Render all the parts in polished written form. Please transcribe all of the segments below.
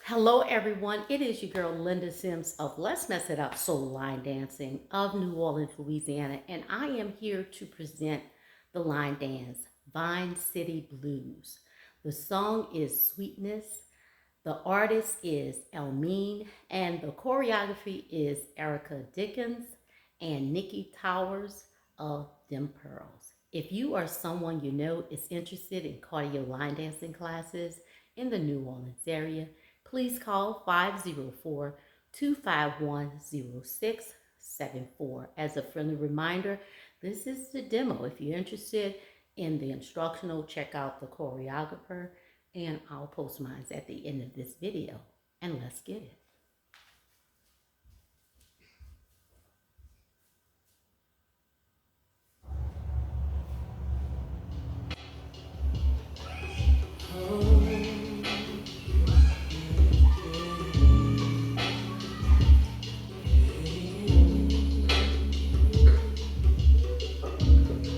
Hello everyone, it is your girl Linda Sims of Let's Mess It Up Soul Line Dancing of New Orleans, Louisiana, and I am here to present the line dance, Vine City Blues. The song is Sweetness, the artist is ELMIENE, and the choreography is ARICA DICKENS and NIKKI Thurs of Them Pearls. If you are someone you know is interested in cardio line dancing classes in the New Orleans area, please call 504 251 0674. As a friendly reminder, this is the demo. If you're interested in the instructional, check out the choreographer, and I'll post mine at the end of this video. And let's get it.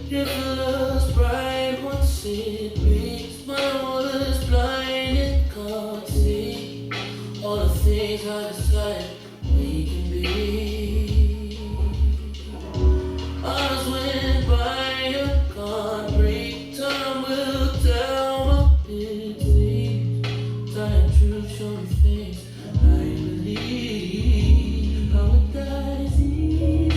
If the love's bright once it breaks, my world is blind and can't see all the things I decide we can be. Hours went by, you can't break. Time will tell what it seems. Time truth show me things I believe. How it dies easy.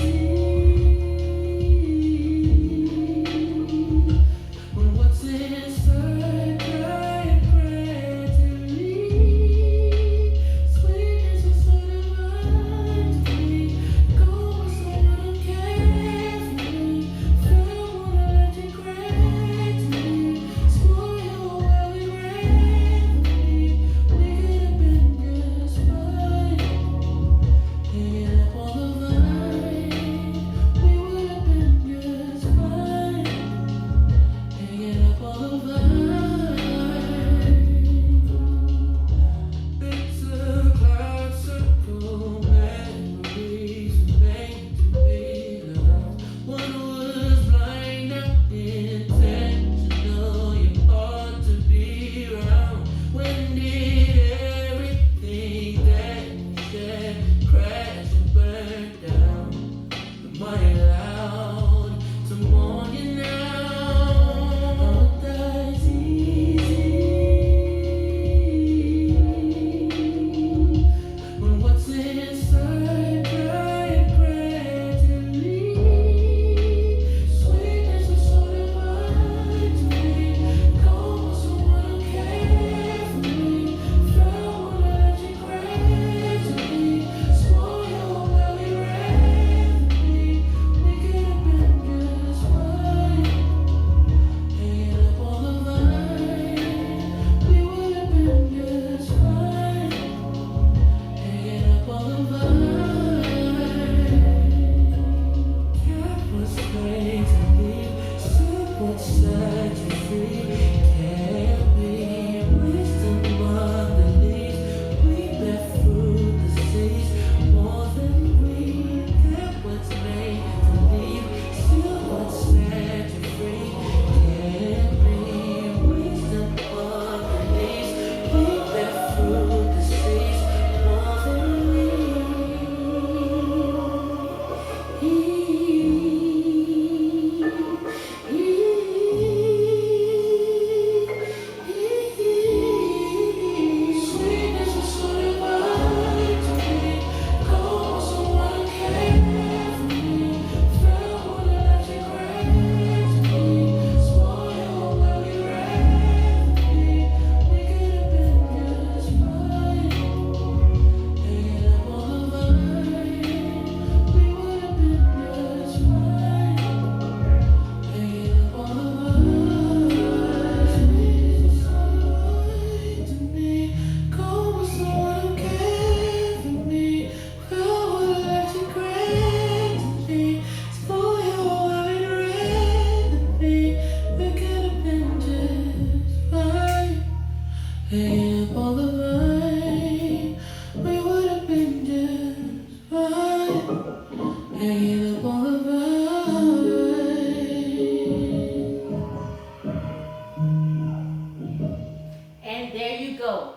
And there you go.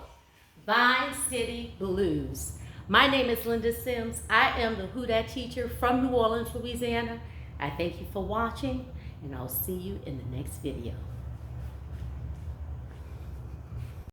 Vine City Blues. My name is Linda Sims. I am the Who Dat teacher from New Orleans, Louisiana. I thank you for watching, and I'll see you in the next video.